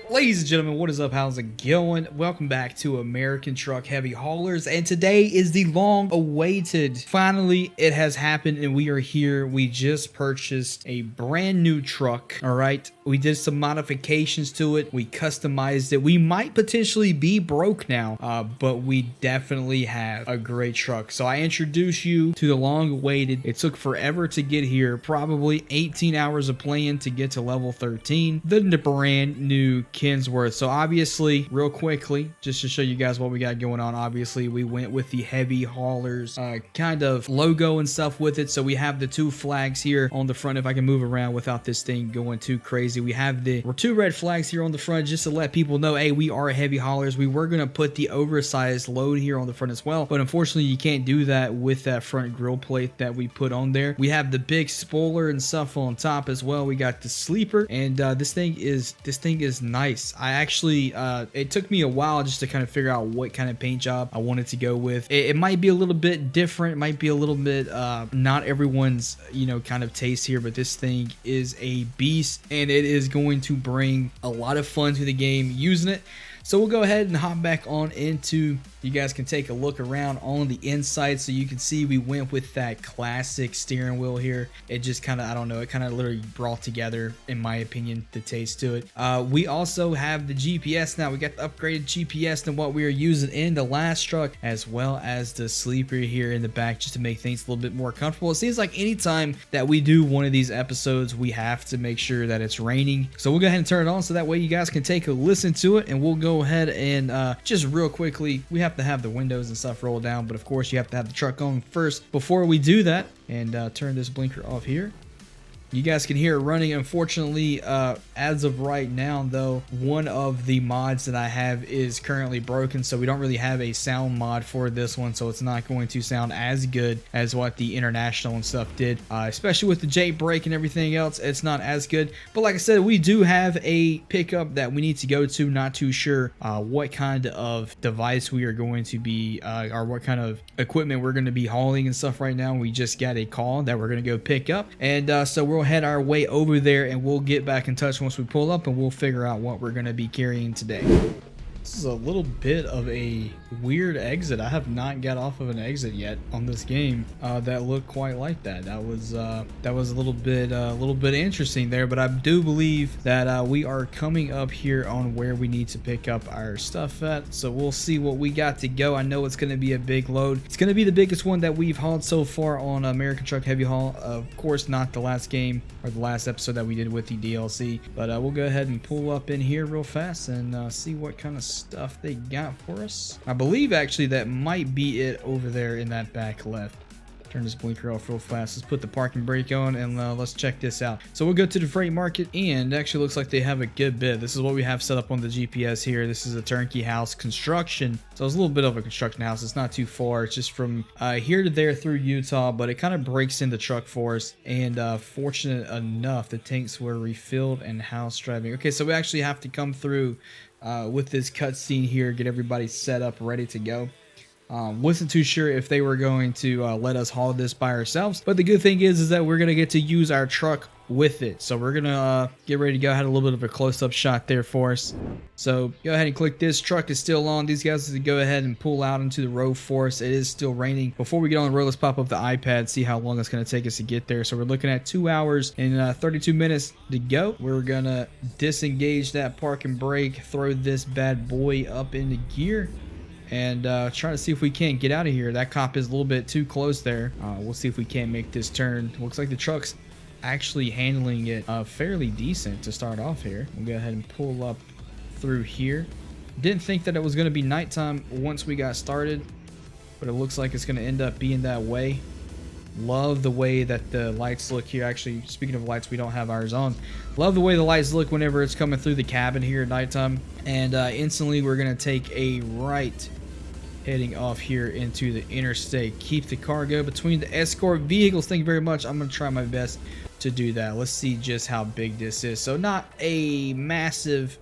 Ladies and gentlemen, what is up? How's it going? Welcome back to American Truck Heavy Haulers, and today is the long awaited, finally it has happened and we are here. We just purchased a brand new truck. All right, we did some modifications to it, we customized it. We might potentially be broke now, but we definitely have a great truck. So I introduce you to the long awaited, it took forever to get here, probably 18 hours of playing to get to level 13, the brand new Kenworth. So obviously, real quickly, just to show you guys what we got going on, obviously we went with the heavy haulers kind of logo and stuff with it. So we have the two flags here on the front. If I can move around without this thing going too crazy, we have the two red flags here on the front just to let people know, hey, we are heavy haulers. We were going to put the oversized load here on the front as well, but unfortunately you can't do that with that front grill plate that we put on there. We have the big spoiler and stuff on top as well. We got the sleeper, and this thing is nice. I actually it took me a while just to kind of figure out what kind of paint job I wanted to go with. It might be a little bit different, it might be a little bit not everyone's kind of taste here, but this thing is a beast and it is going to bring a lot of fun to the game using it. So we'll go ahead and hop back on into, you guys can take a look around on the inside so you can see we went with that classic steering wheel here. It just kind of, I don't know, it kind of literally brought together, in my opinion, the taste to it. We also have the GPS now. We got the upgraded GPS than what we were using in the last truck, as well as the sleeper here in the back just to make things a little bit more comfortable. It seems like anytime that we do one of these episodes, we have to make sure that it's raining. So we'll go ahead and turn it on so that way you guys can take a listen to it, and we'll go ahead and just real quickly, we have to have the windows and stuff rolled down, but of course you have to have the truck on first before we do that. And turn this blinker off here. You guys can hear it running. Unfortunately, as of right now though, one of the mods that I have is currently broken, so we don't really have a sound mod for this one, so it's not going to sound as good as what the international and stuff did, especially with the J brake and everything else. It's not as good, but like I said, we do have a pickup that we need to go to. Not too sure what kind of device we are going to be or what kind of equipment we're going to be hauling and stuff right now. We just got a call that we're going to go pick up, and so we'll head our way over there and we'll get back in touch once we pull up, and we'll figure out what we're going to be carrying today. This is a little bit of a weird exit. I have not got off of an exit yet on this game that looked quite like that. That was a little bit interesting there, but I do believe that we are coming up here on where we need to pick up our stuff at. So we'll see what we got to go. I know it's going to be a big load. It's going to be the biggest one that we've hauled so far on American Truck Heavy Haul. Of course, not the last game or the last episode that we did with the DLC, but we'll go ahead and pull up in here real fast and see what kind of stuff they got for us. I believe actually that might be it over there in that back left. Turn this blinker off real fast. Let's put the parking brake on and let's check this out. So we'll go to the freight market, and it actually looks like they have a good bit. This is what we have set up on the GPS here. This is a turnkey house construction. So it's a little bit of a construction house. It's not too far. It's just from here to there through Utah, but it kind of breaks in the truck for us. And fortunate enough, the tanks were refilled and house driving. Okay, so we actually have to come through with this cutscene here, get everybody set up, ready to go. Wasn't too sure if they were going to let us haul this by ourselves, but the good thing is that we're gonna get to use our truck with it. So we're gonna get ready to go. I had a little bit of a close-up shot there for us. So go ahead and click this. Truck is still on. These guys to go ahead and pull out into the road for us. It is still raining. Before we get on the road, let's pop up the iPad, see how long it's gonna take us to get there. So we're looking at 2 hours and 32 minutes to go. We're gonna disengage that park and brake, throw this bad boy up into gear, and try to see if we can't get out of here. That cop is a little bit too close there. We'll see if we can't make this turn. Looks like the truck's actually handling it fairly decent to start off here. We'll go ahead and pull up through here. Didn't think that it was going to be nighttime once we got started, but it looks like it's going to end up being that way. Love the way that the lights look here. Actually, speaking of lights, we don't have ours on. Love the way the lights look whenever it's coming through the cabin here at nighttime. And instantly we're going to take a right heading off here into the interstate. Keep the cargo between the escort vehicles. Thank you very much. I'm going to try my best to do that. Let's see just how big this is. So not a massive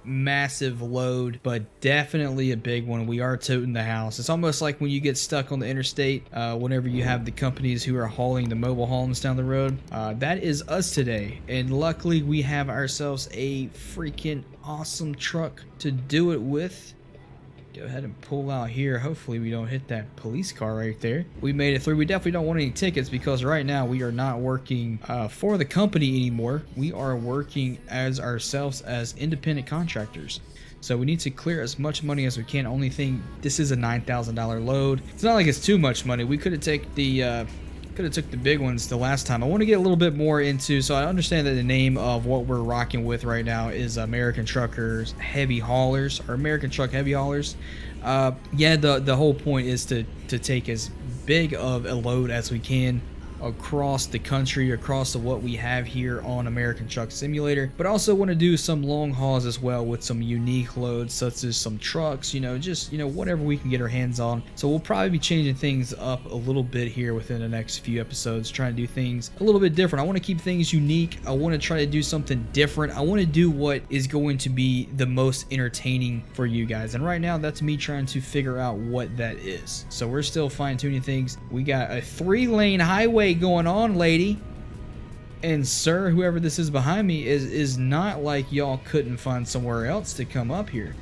load, but definitely a big one. We are toting the house. It's almost like when you get stuck on the interstate, whenever you have the companies who are hauling the mobile homes down the road. That is us today, and luckily we have ourselves a freaking awesome truck to do it with. Go ahead and pull out here. Hopefully we don't hit that police car right there. We made it through. We definitely don't want any tickets because right now we are not working for the company anymore. We are working as ourselves as independent contractors. So we need to clear as much money as we can. Only thing, this is a $9,000 load. It's not like it's too much money. We could have taken the took the big ones the last time. I want to get a little bit more into, so I understand that the name of what we're rocking with right now is American Truckers Heavy Haulers, or American Truck Heavy Haulers. Yeah, the whole point is to take as big of a load as we can across the country, across to what we have here on American Truck Simulator, but also want to do some long hauls as well with some unique loads such as some trucks, just whatever we can get our hands on. So we'll probably be changing things up a little bit here within the next few episodes, trying to do things a little bit different. I want to keep things unique. I want to try to do something different. I want to do what is going to be the most entertaining for you guys, and right now that's me trying to figure out what that is. So we're still fine-tuning things. We got a 3-lane highway going on, lady and sir, whoever this is behind me. Is not like y'all couldn't find somewhere else to come up here.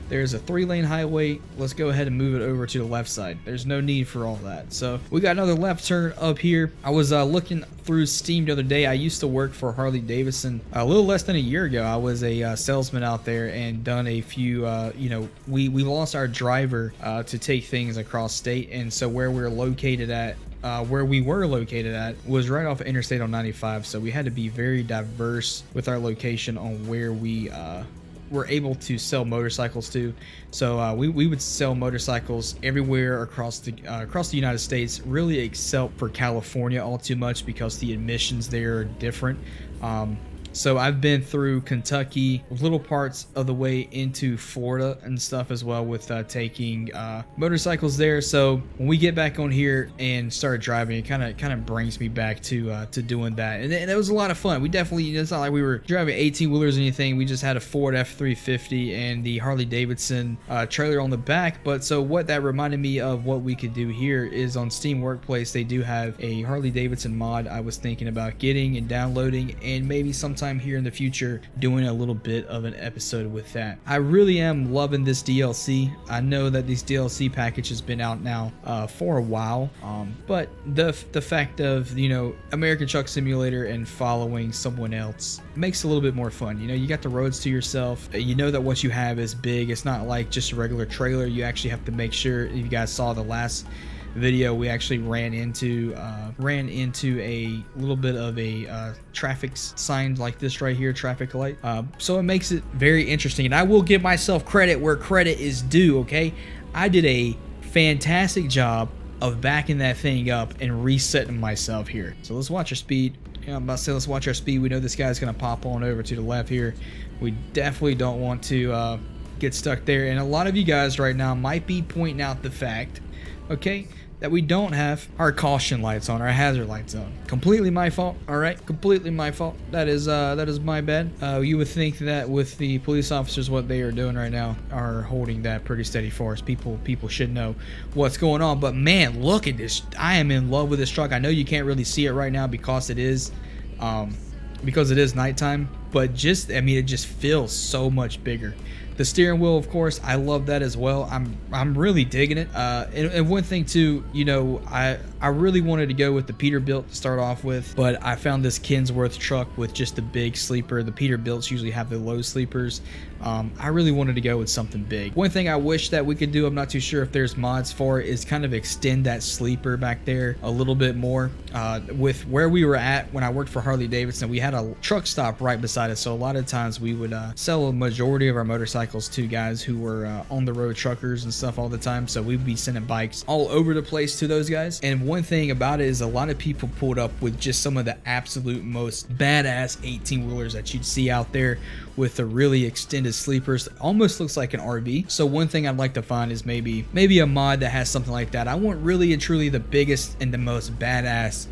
There's a 3-lane highway. Let's go ahead and move it over to the left side. There's no need for all that. So we got another left turn up here. I was looking through Steam the other day. I used to work for Harley Davidson a little less than a year ago. I was a salesman out there and done a few, we lost our driver to take things across state, and so where we were located at was right off of Interstate on 95, so we had to be very diverse with our location on where we were able to sell motorcycles to. So we would sell motorcycles everywhere across the United States, really except for California all too much because the emissions there are different. So I've been through Kentucky, little parts of the way into Florida and stuff as well with taking motorcycles there. So when we get back on here and start driving, it kind of brings me back to doing that, and it was a lot of fun. We definitely, it's not like we were driving 18-wheelers or anything. We just had a Ford F350 and the Harley Davidson trailer on the back. But so what that reminded me of what we could do here is on Steam Workplace, they do have a Harley Davidson mod I was thinking about getting and downloading, and maybe sometime here in the future doing a little bit of an episode with that. I really am loving this DLC. I know that this DLC package has been out now for a while, but the fact of American Truck Simulator and following someone else makes it a little bit more fun. You got the roads to yourself. You know that what you have is big. It's not like just a regular trailer. You actually have to make sure. If you guys saw the last video, we actually ran into a little bit of a traffic sign like this right here, traffic light. So it makes it very interesting, and I will give myself credit where credit is due. Okay, I did a fantastic job of backing that thing up and resetting myself here. So let's watch our speed. I'm about to say let's watch our speed. We know this guy's gonna pop on over to the left here. We definitely don't want to get stuck there, and a lot of you guys right now might be pointing out the fact, okay, that we don't have our caution lights on, our hazard lights on. Completely my fault. All right, completely my fault. That is my bad. You would think that with the police officers, what they are doing right now are holding that pretty steady for us. People should know what's going on. But man, look at this. I am in love with this truck. I know you can't really see it right now because it is nighttime. But it just feels so much bigger. The steering wheel, of course, I love that as well. I'm really digging it. And one thing too, I really wanted to go with the Peterbilt to start off with, but I found this Kenworth truck with just the big sleeper. The Peterbilts usually have the low sleepers. I really wanted to go with something big. One thing I wish that we could do, I'm not too sure if there's mods for it, is kind of extend that sleeper back there a little bit more. With where we were at when I worked for Harley Davidson, we had a truck stop right beside us, so a lot of times we would sell a majority of our motorcycles motorcycles too, guys who were on the road truckers and stuff all the time. So we'd be sending bikes all over the place to those guys. And one thing about it is a lot of people pulled up with just some of the absolute most badass 18-wheelers that you'd see out there with the really extended sleepers. Almost looks like an RV. So one thing I'd like to find is maybe a mod that has something like that. I want really and truly the biggest and the most badass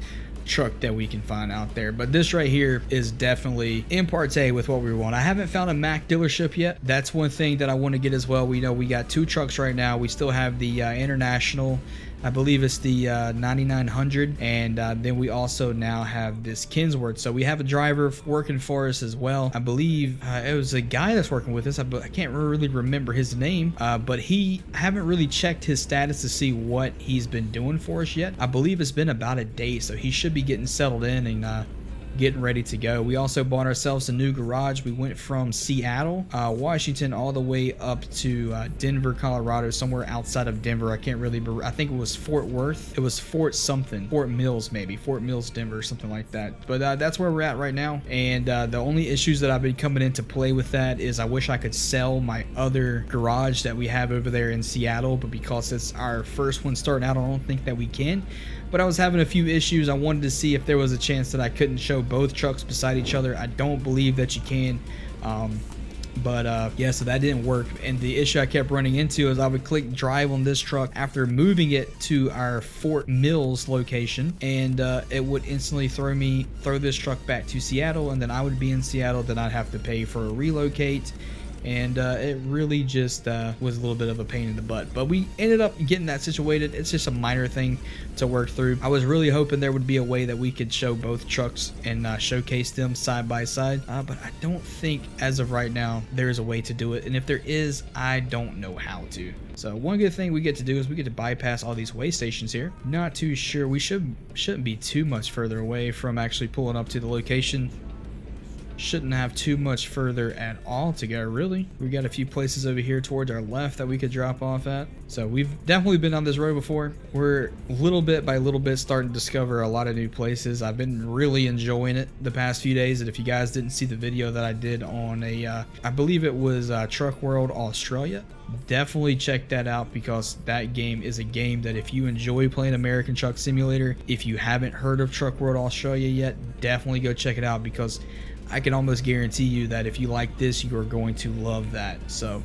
truck that we can find out there, but this right here is definitely in parte with what we want. I haven't found a Mack dealership yet. That's one thing that I want to get as well. We know we got 2 trucks right now. We still have the International, I believe it's the 9900, and then we also now have this Kenworth. So we have a driver working for us as well. I believe it was a guy that's working with us. I can't really remember his name, but I haven't really checked his status to see what he's been doing for us yet. I believe it's been about a day, so he should be getting settled in and getting ready to go. We also bought ourselves a new garage. We went from Seattle, Washington, all the way up to Denver, Colorado, somewhere outside of Denver. I can't really, I think it was Fort Worth. It was Fort Mills, maybe Fort Mills, Denver, something like that. But that's where we're at right now. And the only issues that I've been coming into play with that is I wish I could sell my other garage that we have over there in Seattle, but because it's our first one starting out, I don't think that we can. But I was having a few issues. I wanted to see if there was a chance that I couldn't show both trucks beside each other. I don't believe that you can. Yeah, so that didn't work. And the issue I kept running into is I would click drive on this truck after moving it to our Fort Mills location, and it would instantly throw this truck back to Seattle, and then I would be in Seattle. Then I'd have to pay for a relocate. And it really just was a little bit of a pain in the butt, but we ended up getting that situated. It's just a minor thing to work through. I was really hoping there would be a way that we could show both trucks and showcase them side by side, but I don't think as of right now there's a way to do it, and if there is, I don't know how to. So one good thing we get to do is we get to bypass all these way stations here. Not too sure, we shouldn't be too much further away from actually pulling up to the location. Shouldn't have too much further at all to go, really. We got a few places over here towards our left that we could drop off at. So we've definitely been on this road before. We're little bit by little bit starting to discover a lot of new places. I've been really enjoying it the past few days. And if you guys didn't see the video that I did on I believe it was Truck World Australia, definitely check that out, because that game is a game that if you enjoy playing American Truck Simulator, if you haven't heard of Truck World Australia yet, definitely go check it out, because I can almost guarantee you that if you like this, you are going to love that. So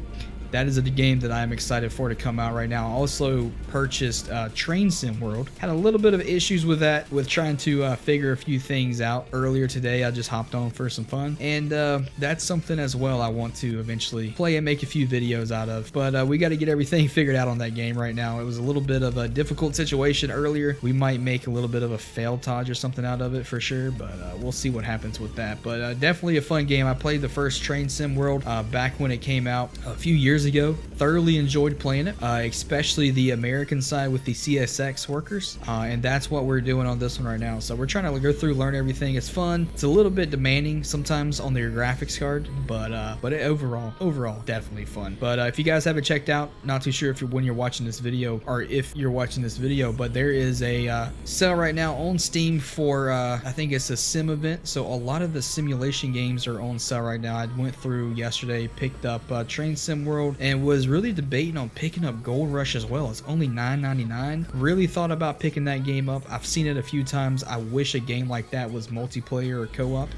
that is a game that I'm excited for to come out right now. I also purchased Train Sim World. Had a little bit of issues with that, with trying to figure a few things out. Earlier today, I just hopped on for some fun, and that's something as well I want to eventually play and make a few videos out of. But we got to get everything figured out on that game right now. It was a little bit of a difficult situation earlier. We might make a little bit of a fail Taj or something out of it for sure, but we'll see what happens with that. But definitely a fun game. I played the first Train Sim World back when it came out a few years ago. Thoroughly enjoyed playing it, especially the American side with the CSX workers, and that's what we're doing on this one right now. So we're trying to go through, learn everything. It's fun. It's a little bit demanding sometimes on your graphics card, but overall definitely fun. But if you guys haven't checked out, not too sure when you're watching this video, or if you're watching this video, but there is a sale right now on Steam for I think it's a sim event. So a lot of the simulation games are on sale right now. I went through yesterday, picked up Train Sim World, and was really debating on picking up Gold Rush as well. It's only $9.99. Really thought about picking that game up. I've seen it a few times. I wish a game like that was multiplayer or co-op.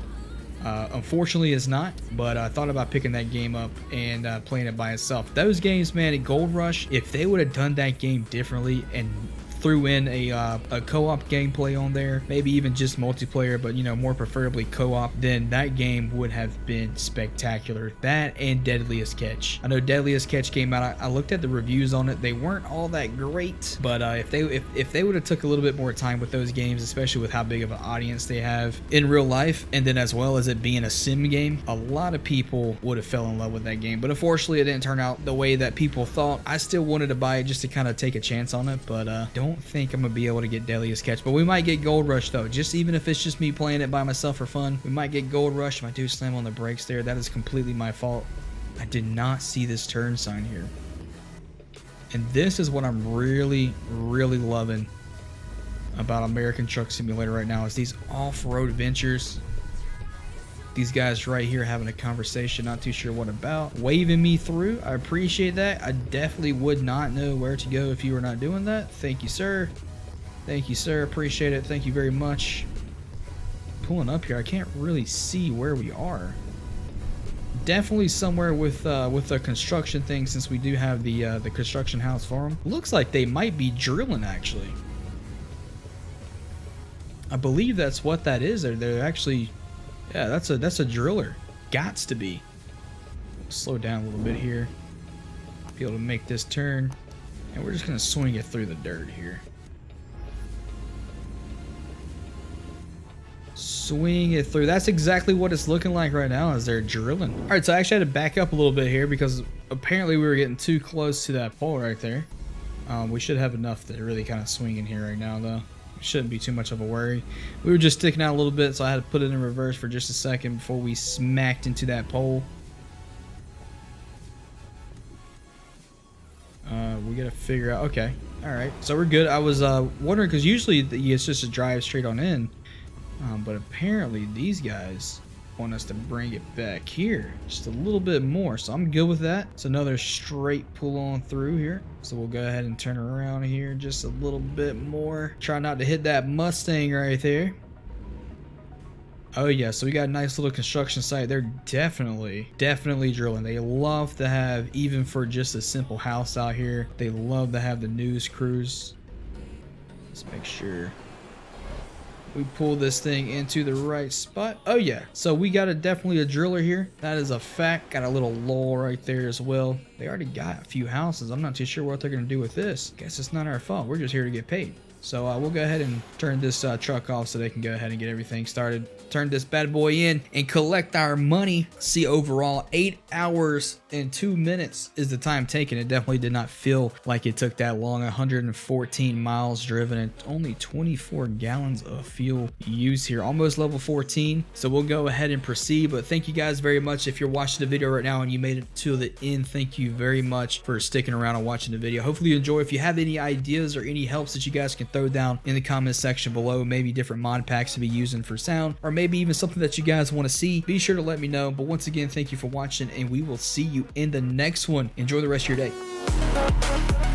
Unfortunately it's not, but I thought about picking that game up and playing it by itself. Those games, man, at Gold Rush, if they would have done that game differently and threw in a co-op gameplay on there, maybe even just multiplayer, but more preferably co-op, then that game would have been spectacular. That and Deadliest Catch. I know Deadliest Catch came out. I looked at the reviews on it. They weren't all that great, but if they would have took a little bit more time with those games, especially with how big of an audience they have in real life, and then as well as it being a sim game, a lot of people would have fell in love with that game. But unfortunately, it didn't turn out the way that people thought. I still wanted to buy it just to kind of take a chance on it, but don't think I'm gonna be able to get Deadliest Catch. But we might get Gold Rush though, just even if it's just me playing it by myself for fun. We might get Gold Rush. If I do slam on the brakes there, that is completely my fault. I did not see this turn sign here, and this is what I'm really loving about American Truck Simulator right now, is these off-road ventures. These guys right here having a conversation, not too sure what about, waving me through. I appreciate that. I definitely would not know where to go if you were not doing that. Thank you, sir. Thank you, sir. Appreciate it. Thank you very much. Pulling up here, I can't really see where we are. Definitely somewhere with the construction thing, since we do have the construction house farm. Looks like they might be drilling, actually. I believe that's what that is. They're actually, yeah, that's a driller. Gots to be. Slow down a little bit here. Be able to make this turn, and we're just gonna swing it through the dirt here. Swing it through. That's exactly what it's looking like right now as they're drilling. All right, so I actually had to back up a little bit here because apparently we were getting too close to that pole right there. We should have enough to really kind of swing in here right now, though. It shouldn't be too much of a worry. We were just sticking out a little bit, so I had to put it in reverse for just a second before we smacked into that pole. We gotta figure out. Okay, all right, so we're good. I was wondering because usually it's just a drive straight on in. But apparently these guys want us to bring it back here just a little bit more, so I'm good with that. It's another straight pull on through here, so we'll go ahead and turn around here just a little bit more. Try not to hit that Mustang right there. Oh yeah, so we got a nice little construction site. They're definitely drilling. They love to have, even for just a simple house out here, they love to have the news crews. Let's make sure we pull this thing into the right spot. Oh yeah, so we got definitely a driller here. That is a fact. Got a little lull right there as well. They already got a few houses. I'm not too sure what they're gonna do with this. Guess it's not our fault. We're just here to get paid. So we'll go ahead and turn this truck off so they can go ahead and get everything started. Turn this bad boy in and collect our money. See, overall 8 hours and 2 minutes is the time taken. It definitely did not feel like it took that long. 114 miles driven and only 24 gallons of fuel used here. Almost level 14. So we'll go ahead and proceed. But thank you guys very much. If you're watching the video right now and you made it to the end, thank you very much for sticking around and watching the video. Hopefully you enjoy. If you have any ideas or any helps that you guys can throw down in the comments section below, maybe different mod packs to be using for sound, or maybe even something that you guys want to see, be sure to let me know. But once again, thank you for watching, and we will see you in the next one. Enjoy the rest of your day.